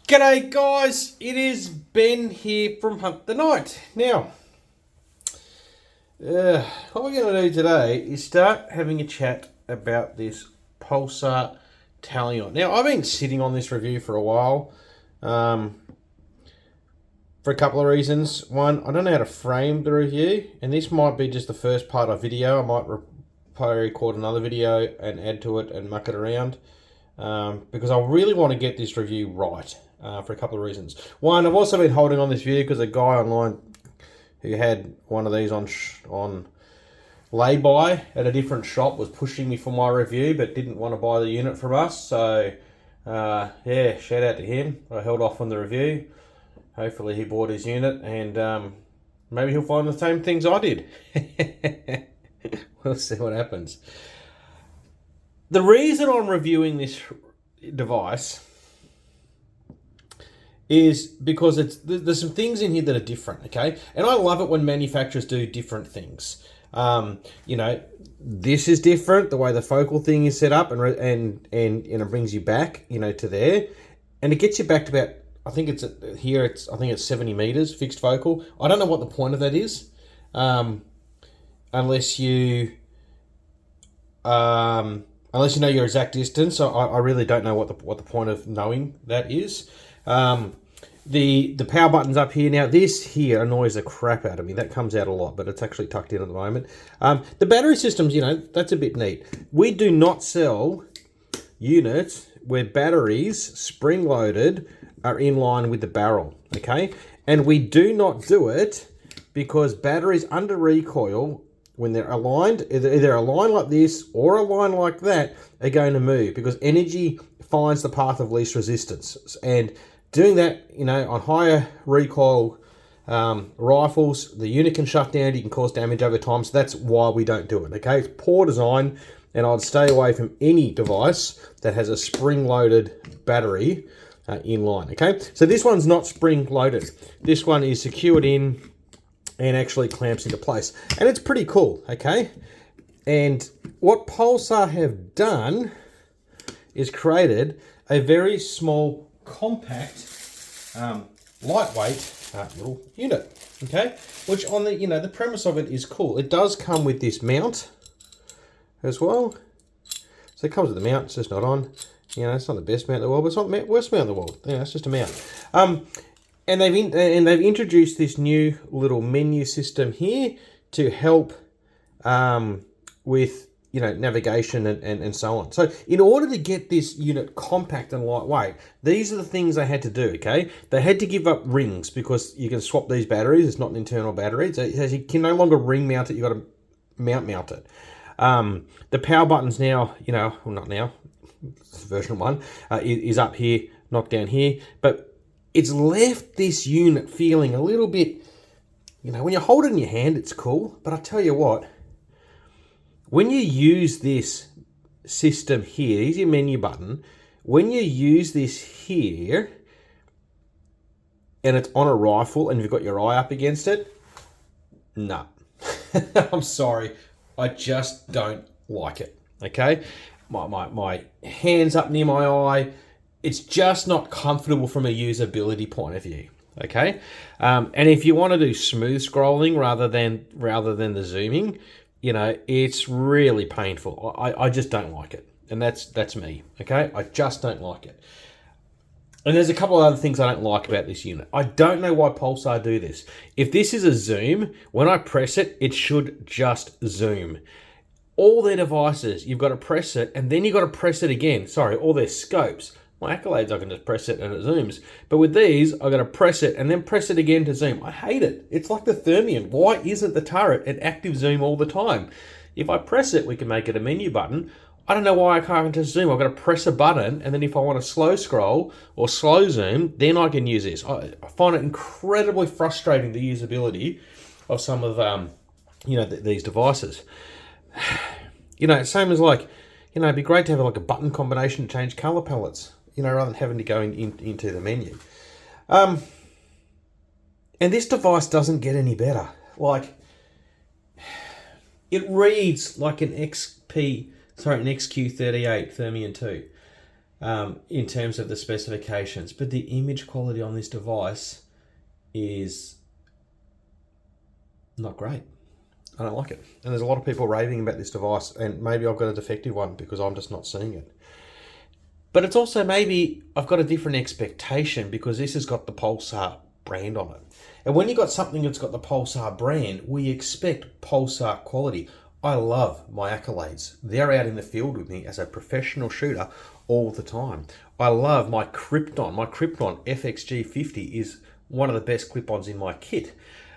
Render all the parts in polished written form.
G'day guys, it is Ben here from Hunt the Night. Now, what we're going to do today is start having a chat about this Pulsar Talion. Now, I've been sitting on this review for a while, for a couple of reasons. One, I don't know how to frame the review, and this might be just the first part of video. I might probably record another video and add to it and muck it around, because I really want to get this review right. For a couple of reasons. One, I've also been holding on this view because a guy online who had one of these on lay-by at a different shop was pushing me for my review but didn't want to buy the unit from us. So, yeah, shout out to him. I held off on the review. Hopefully he bought his unit and maybe he'll find the same things I did. We'll see what happens. The reason I'm reviewing this device is because there's some things in here that are different, okay? And I love it when manufacturers do different things. You know, this is different, the way the focal thing is set up, and it brings you back, you know, to there, and it gets you back to about, I think it's 70 meters fixed focal. I don't know what the point of that is, unless you know your exact distance. So I really don't know what the point of knowing that is. The power button's up here. Now this here annoys the crap out of me. That comes out a lot, but it's actually tucked in at the moment. The battery systems, you know, that's a bit neat. We do not sell units where batteries, spring-loaded, are in line with the barrel, okay? And we do not do it because batteries under recoil, when they're aligned, either aligned like this or aligned like that, are going to move because energy finds the path of least resistance. And doing that, you know, on higher recoil rifles, the unit can shut down, you can cause damage over time, so that's why we don't do it, okay? It's poor design, and I'd stay away from any device that has a spring-loaded battery in line, okay? So this one's not spring-loaded. This one is secured in and actually clamps into place. And it's pretty cool, okay? And what Pulsar have done is created a very small, compact, lightweight little unit, okay? Which on the, you know, the premise of it is cool. It does come with this mount as well. So it comes with the mount, it's just not on. You know, it's not the best mount in the world, but it's not the worst mount in the world. You know, it's just a mount. And they've introduced this new little menu system here to help with, you know, navigation and so on. So in order to get this unit compact and lightweight, these are the things they had to do, okay? They had to give up rings because you can swap these batteries. It's not an internal battery. So you can no longer ring mount it. You've got to mount it. The power buttons now, you know, well, not now, version 1, is up here, not down here. But it's left this unit feeling a little bit, you know, when you hold it in your hand, it's cool. But I tell you what, when you use this system here, here's your menu button. When you use this here, and it's on a rifle, and you've got your eye up against it, no. I'm sorry, I just don't like it, okay? My hand's up near my eye. It's just not comfortable from a usability point of view, okay? And if you want to do smooth scrolling rather than the zooming, you know, it's really painful. I just don't like it, and that's me, okay? I just don't like it. And there's a couple of other things I don't like about this unit. I don't know why Pulsar do this. If this is a zoom, when I press it, it should just zoom. All their devices, you've got to press it, and then you've got to press it again. Sorry, all their scopes. My Accolades, I can just press it and it zooms. But with these, I've got to press it and then press it again to zoom. I hate it. It's like the Thermion. Why isn't the turret an active zoom all the time? If I press it, we can make it a menu button. I don't know why I can't just zoom. I've got to press a button, and then if I want to slow scroll or slow zoom, then I can use this. I find it incredibly frustrating, the usability of some of you know, these devices. You know, same as like, you know, it'd be great to have like a button combination to change color palettes, you know, rather than having to go into the menu. And this device doesn't get any better. Like, it reads like an XQ38 Thermion 2. in terms of the specifications, but the image quality on this device is not great. I don't like it. And there's a lot of people raving about this device, and maybe I've got a defective one because I'm just not seeing it. But it's also maybe I've got a different expectation because this has got the Pulsar brand on it. And when you've got something that's got the Pulsar brand, we expect Pulsar quality. I love my accolades. They're out in the field with me as a professional shooter all the time. I love my Krypton. My Krypton FXG50 is one of the best clip-ons in my kit.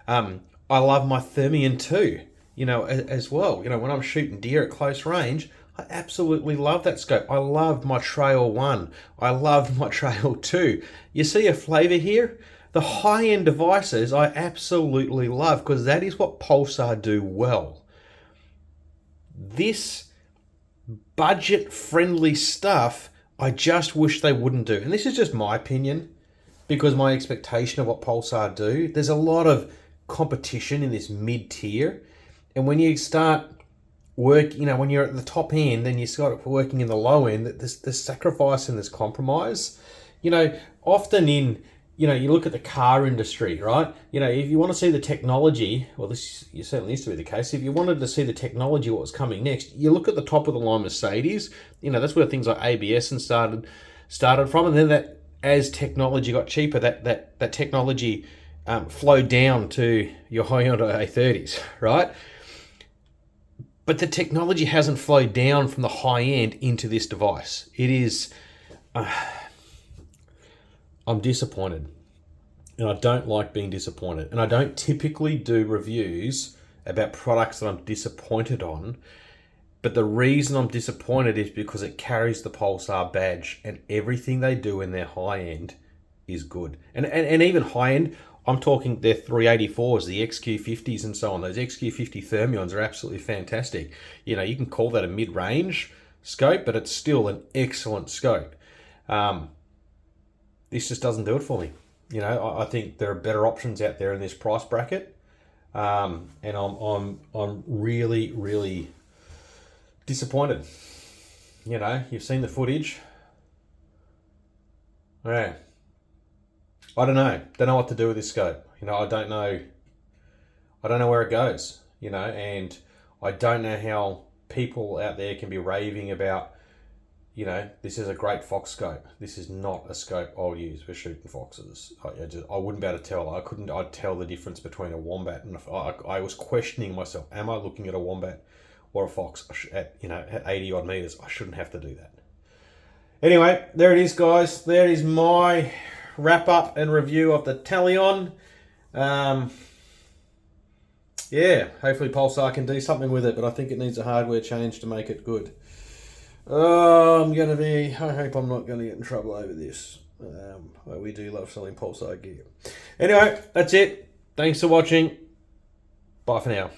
I love my Thermion 2, as well. When I'm shooting deer at close range, I absolutely love that scope. I love my Trail 1. I love my Trail 2. You see a flavor here? The high-end devices I absolutely love because that is what Pulsar do well. This budget-friendly stuff, I just wish they wouldn't do. And this is just my opinion because my expectation of what Pulsar do. There's a lot of competition in this mid-tier. And when you start work, when you're at the top end and you start working in the low end, there's sacrifice and there's compromise. Often in, you look at the car industry, right? If you want to see the technology, well, this certainly used to be the case. If you wanted to see the technology, what was coming next, you look at the top of the line Mercedes. That's where things like ABS and started from. And then that, as technology got cheaper, that technology flowed down to your Hyundai A30s, right? But the technology hasn't flowed down from the high end into this device. It is, I'm disappointed. And I don't like being disappointed. And I don't typically do reviews about products that I'm disappointed on. But the reason I'm disappointed is because it carries the Pulsar badge and everything they do in their high end is good. And even high end, I'm talking their 384s, the XQ50s and so on. Those XQ50 Thermions are absolutely fantastic. You can call that a mid-range scope, but it's still an excellent scope. This just doesn't do it for me. I think there are better options out there in this price bracket. And I'm really, really disappointed. You've seen the footage. Yeah. I don't know what to do with this scope. I don't know where it goes, and I don't know how people out there can be raving about, this is a great fox scope. This is not a scope I'll use for shooting foxes. I wouldn't be able to tell. I'd tell the difference between a wombat and I was questioning myself. Am I looking at a wombat or a fox at 80 odd meters? I shouldn't have to do that. Anyway, there it is, guys. There is my wrap up and review of the Talion. Hopefully Pulsar can do something with it, but I think it needs a hardware change to make it good. I hope I'm not going to get in trouble over this. We do love selling Pulsar gear. Anyway, that's it. Thanks for watching. Bye for now.